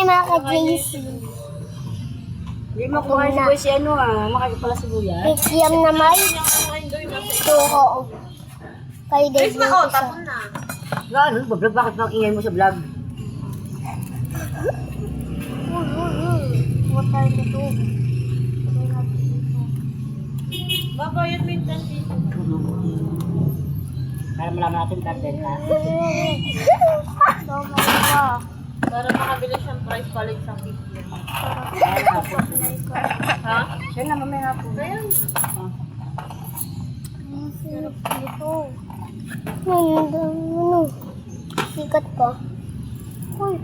mga ka-JC. Hindi mo kumain si Boy si ano makakit pala sibuyas. Pikyam na may suko. Kayo din yung isa. Gano'n, vlog, bakit makingay mo sa vlog? Huwag tayo dito. Babayad mo yung 10 dito. Para malaman natin content ha. Para makabili siyang price balik sa 50. Ha? Siya na mamaya po. Kaya Dito. Ano? Sikat pa. Uy.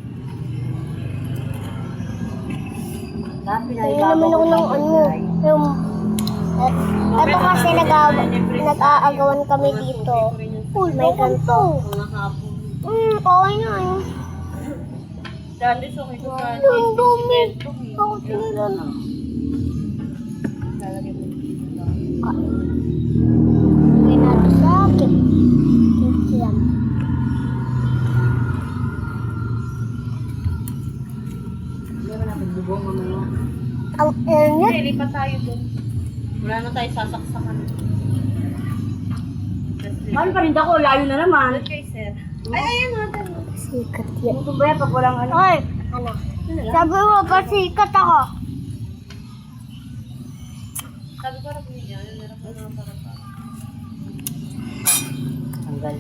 Dami na Ayun naman ako ng ano. Yung... Ito kasi nag-aagawan kami dito. Uy, may ganito. mga hapon. Okay na yun. Dati so kito sa Ang dumi. Ako tingnan. lalagyan mo. Hindi natin sa akin. Kikiam. Hindi ba natin bubong mamaya? Ang init. Hindi, lipat tayo doon. Wala na tayo sasaksakan. Mahal pa rin ako, layo na naman. Doon kay sir. Ay, ayan natin. Sikat yan. Ito ba yan pag walang ano? Oy, ano? Sabi mo, pasikat ako. Sabi ko rin niya, meron ko na para pa. Tanggal.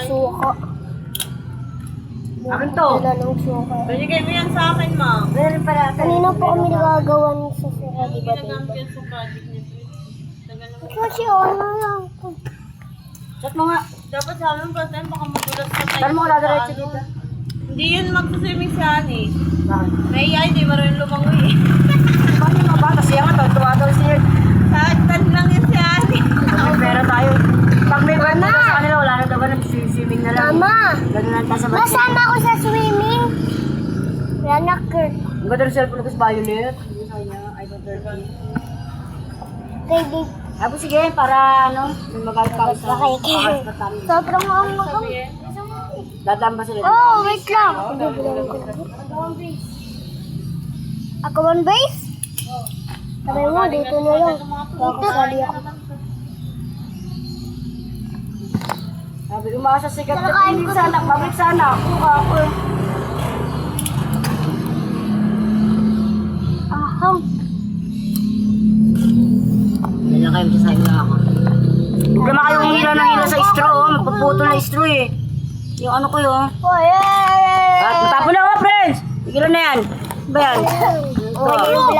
Suka. Akin to. Wala ng suka. Binigay mo yan sa akin, ma. Meron pala. Kanina po kami nagagawan sa suka, di ba? Ginagamit yan sa project niya. Tagal naman. Kasi ano lang. Chat mo nga. Dapat sa amin pa tayo, baka magulat sa tayo. Saan mo kadadiretso dito? Hindi yun magsuswimming si Ani. Bakit? Nahiya, hindi marunong lumangoy. Bakit mga bata siya nga to? Tuwa daw siya. Saktan lang yun si Ani. May pera tayo. Pag may pera na sa kanila, wala na daw ba nag-swimming na lang. Mama, Ganun lang tayo sa batin. masama ako sa swimming. Wala na, Kurt. Ang ganda ng cellphone ko sa Violet. Hindi sa kanya, iPhone 13. Kay Dave. Abo sige, para ano, may magalit pa ako sa Bakay oras pa tayo. Sobrang ang Dadaan ba sila? Oh, wait lang. Ako one base? Sabi mo, dito na lang. Baka sali ako. Sabi, umaasa sikat na Nakakain pinig ko sa anak. Babalik sa anak. Ako eh. Ahang. Hindi na kayo masasabi na ako. Huwag naman kayong hila ng hila sa straw. Mapuputol na straw eh. Yung ano ko yun. Oh, yeah! At matapon na ako, friends! Tigilan na yan. Ba yan? Oh,